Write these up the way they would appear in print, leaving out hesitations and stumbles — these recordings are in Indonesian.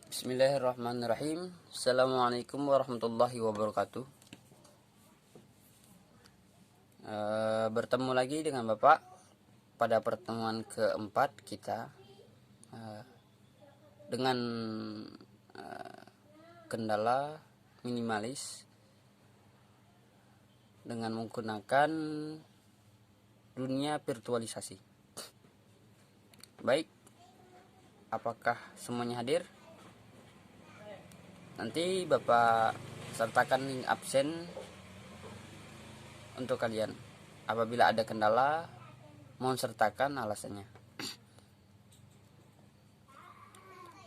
Bismillahirrahmanirrahim. Assalamualaikum warahmatullahi wabarakatuh. Bertemu lagi dengan Bapak pada pertemuan keempat kita dengan kendala minimalis dengan menggunakan dunia virtualisasi. Baik, apakah semuanya hadir? Nanti Bapak sertakan link absen untuk kalian. Apabila ada kendala, mohon sertakan alasannya.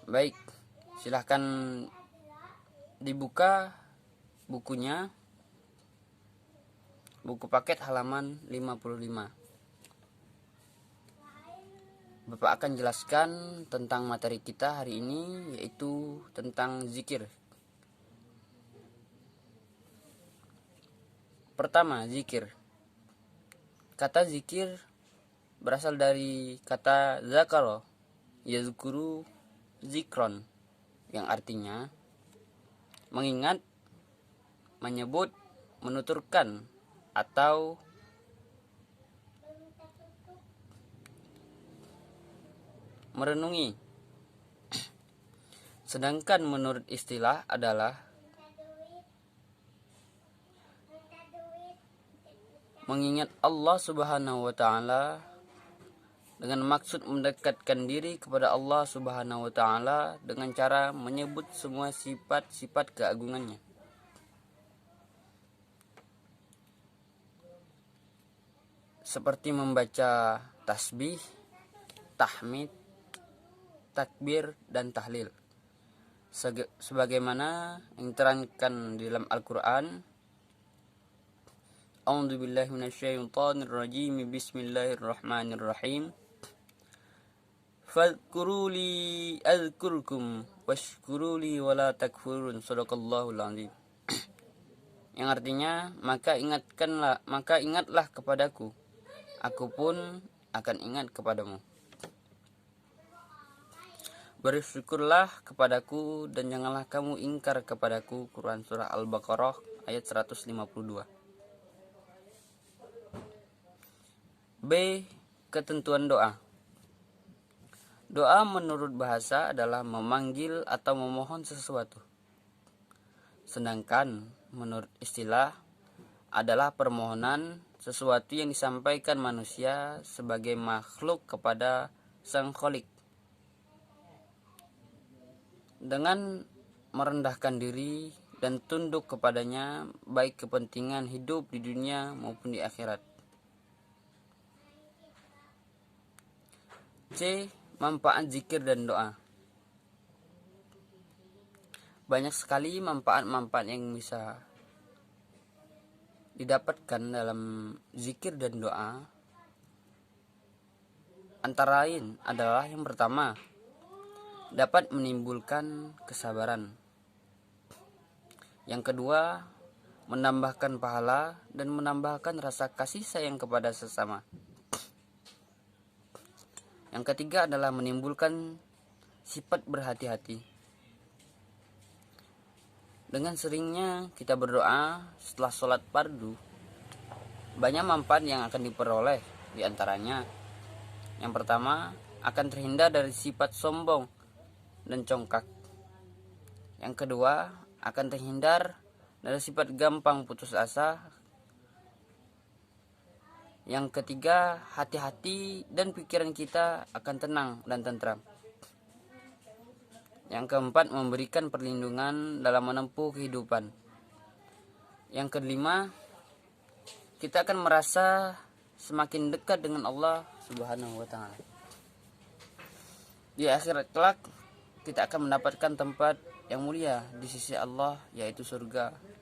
Baik, silahkan dibuka bukunya. Buku paket halaman 55. Bapak akan jelaskan tentang materi kita hari ini, yaitu tentang zikir. Pertama, zikir. Kata zikir berasal dari kata zakaro, yazkuru zikron, yang artinya mengingat, menyebut, menuturkan, atau merenungi. Sedangkan menurut istilah adalah mengingat Allah Subhanahu wa Ta'ala dengan maksud mendekatkan diri kepada Allah Subhanahu wa Ta'ala dengan cara menyebut semua sifat-sifat keagungannya. Seperti membaca tasbih, tahmid, takbir, dan tahlil. Sebagaimana yang diterangkan di dalam Al-Quran, A'udzubillahi minasyaitonirrajim. Bismillahirrahmanirrahim. Fadhkuruli azkurkum washkuruli wala takfurun. Shadaqallahul azim. Yang artinya, maka ingatlah kepadaku, aku pun akan ingat kepadamu. Bersyukurlah kepadaku dan janganlah kamu ingkar kepadaku. Quran surah Al-Baqarah ayat 152. B. Ketentuan doa. Doa menurut bahasa adalah memanggil atau memohon sesuatu. Sedangkan menurut istilah adalah permohonan sesuatu yang disampaikan manusia sebagai makhluk kepada Sang Khalik dengan merendahkan diri dan tunduk kepadanya, baik kepentingan hidup di dunia maupun di akhirat. C. Manfaat zikir dan doa. Banyak sekali manfaat-manfaat yang bisa didapatkan dalam zikir dan doa. Antara lain adalah yang pertama, dapat menimbulkan kesabaran. Yang kedua, menambahkan pahala dan menambahkan rasa kasih sayang kepada sesama. Yang ketiga adalah menimbulkan sifat berhati-hati. Dengan seringnya kita berdoa setelah sholat fardu, banyak manfaat yang akan diperoleh. Di antaranya, yang pertama, akan terhindar dari sifat sombong dan congkak. Yang kedua, akan terhindar dari sifat gampang putus asa. Yang ketiga, hati-hati dan pikiran kita akan tenang dan tentram. Yang keempat, memberikan perlindungan dalam menempuh kehidupan. Yang kelima, kita akan merasa semakin dekat dengan Allah Subhanahu wa Ta'ala. Di akhirat kelak, kita akan mendapatkan tempat yang mulia di sisi Allah, yaitu surga.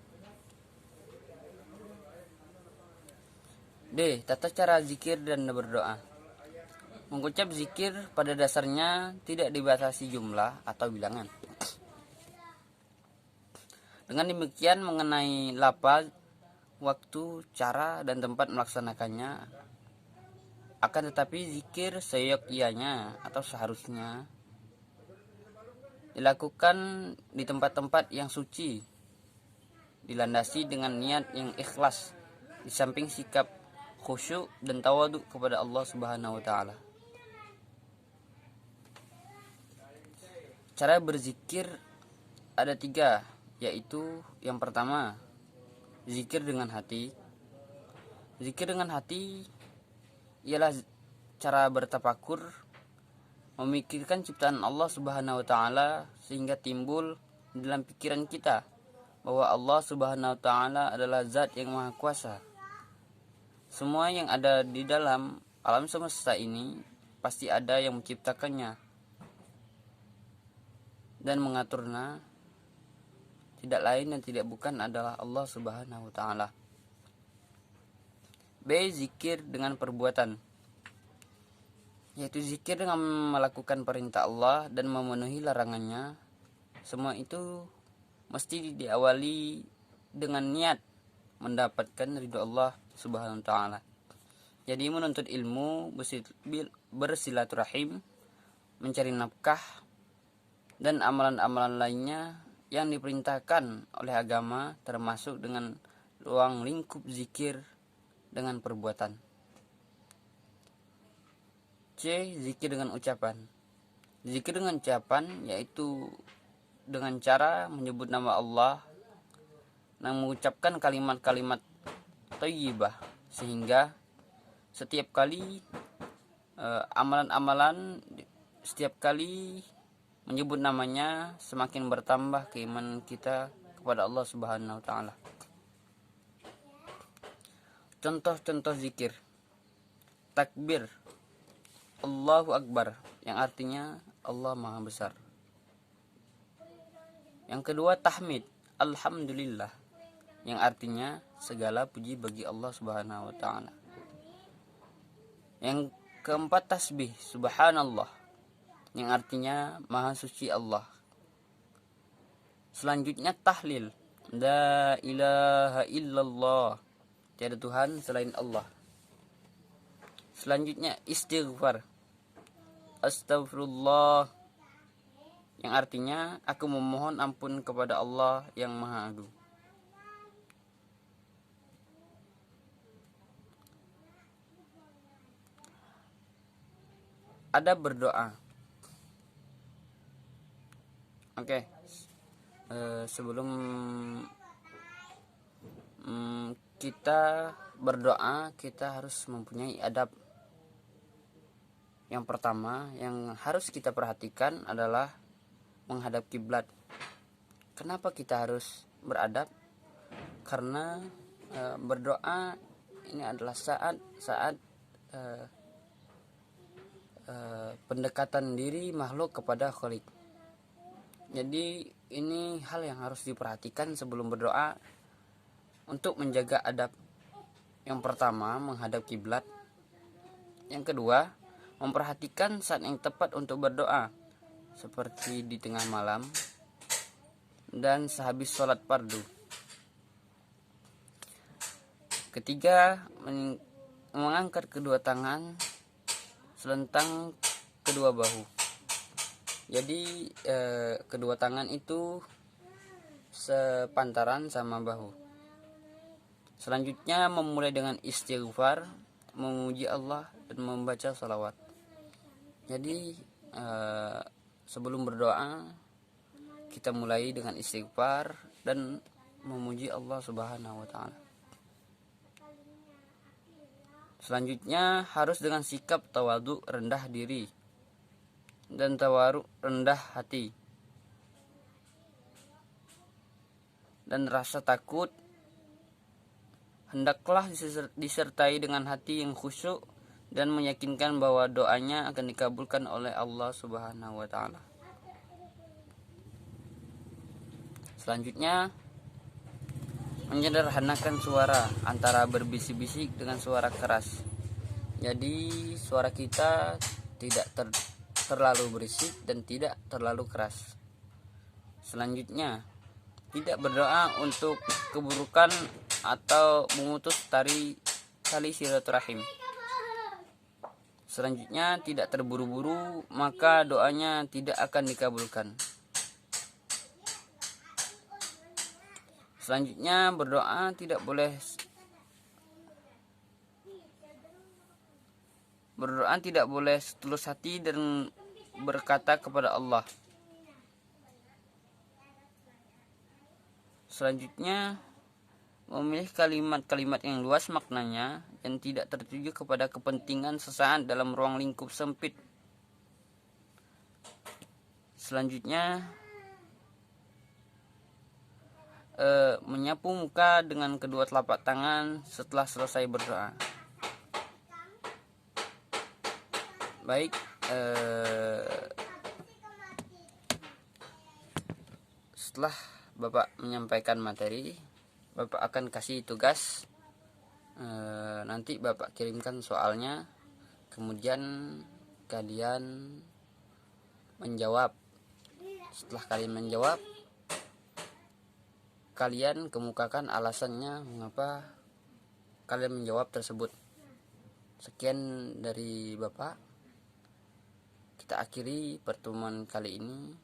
D. Tata cara zikir dan berdoa. Mengucap zikir pada dasarnya tidak dibatasi jumlah atau bilangan. Dengan demikian, mengenai lafaz, waktu, cara, dan tempat melaksanakannya. Akan tetapi zikir seyogyanya atau seharusnya dilakukan di tempat-tempat yang suci, dilandasi dengan niat yang ikhlas, di samping sikap khusyuk dan tawadhu kepada Allah Subhanahu wa taala. Cara berzikir ada 3, yaitu yang pertama, zikir dengan hati. Zikir dengan hati ialah cara bertafakur, memikirkan ciptaan Allah Subhanahu wa taala sehingga timbul dalam pikiran kita bahwa Allah Subhanahu wa taala adalah zat yang maha kuasa. Semua yang ada di dalam alam semesta ini pasti ada yang menciptakannya dan mengaturnya, tidak lain dan tidak bukan adalah Allah Subhanahu wa taala. B. Zikir dengan perbuatan, yaitu zikir dengan melakukan perintah Allah dan memenuhi larangannya. Semua itu mesti diawali dengan niat mendapatkan ridho Allah Subhanahu wa taala. Jadi menuntut ilmu, bersilaturahim, mencari nafkah, dan amalan-amalan lainnya yang diperintahkan oleh agama, termasuk dengan ruang lingkup zikir dengan perbuatan. C. Zikir dengan ucapan. Zikir dengan ucapan yaitu dengan cara menyebut nama Allah dan mengucapkan kalimat-kalimat thayyibah, sehingga setiap kali amalan-amalan, setiap kali menyebut namanya semakin bertambah keimanan kita kepada Allah Subhanahu wa taala. Contoh-contoh zikir. Takbir, Allahu Akbar, yang artinya Allah Maha Besar. Yang kedua, tahmid, Alhamdulillah, yang artinya segala puji bagi Allah Subhanahu wa taala. Yang keempat, tasbih, Subhanallah, yang artinya Maha Suci Allah. Selanjutnya tahlil, La ilaha illallah, tiada Tuhan selain Allah. Selanjutnya istighfar, Astaghfirullah, yang artinya aku memohon ampun kepada Allah yang Maha Agung. Ada berdoa. Oke. Sebelum kita berdoa, kita harus mempunyai adab. Yang pertama yang harus kita perhatikan adalah menghadap kiblat. Kenapa kita harus beradab? Karena berdoa ini adalah saat pendekatan diri makhluk kepada Khalik. Jadi ini hal yang harus diperhatikan sebelum berdoa untuk menjaga adab. Yang pertama, menghadap kiblat. Yang kedua, memperhatikan saat yang tepat untuk berdoa, seperti di tengah malam dan sehabis sholat fardu. Ketiga, mengangkat kedua tangan selentang kedua bahu. Jadi kedua tangan itu sepantaran sama bahu. Selanjutnya memulai dengan istighfar, memuji Allah dan membaca salawat. Jadi sebelum berdoa kita mulai dengan istighfar dan memuji Allah Subhanahu wa taala. Selanjutnya harus dengan sikap tawadhu, rendah diri, dan tawaru, rendah hati, dan rasa takut. Hendaklah disertai dengan hati yang khusyuk dan meyakinkan bahwa doanya akan dikabulkan oleh Allah Subhanahu wa taala. Selanjutnya, menyederhanakan suara antara berbisik-bisik dengan suara keras. Jadi suara kita tidak terlalu berisik dan tidak terlalu keras. Selanjutnya, tidak berdoa untuk keburukan atau memutus tali silaturahim. Selanjutnya, tidak terburu-buru, maka doanya tidak akan dikabulkan. Selanjutnya berdoa tidak boleh setulus hati dan berkata kepada Allah. Selanjutnya, memilih kalimat-kalimat yang luas maknanya dan tidak tertuju kepada kepentingan sesaat dalam ruang lingkup sempit. Selanjutnya, menyapu muka dengan kedua telapak tangan setelah selesai berdoa. Baik, setelah Bapak menyampaikan materi, Bapak akan kasih tugas. Nanti Bapak kirimkan soalnya, kemudian kalian menjawab. Setelah kalian menjawab, kalian kemukakan alasannya mengapa kalian menjawab tersebut. Sekian dari Bapak. Kita akhiri pertemuan kali ini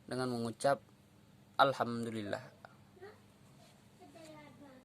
dengan mengucap Alhamdulillah.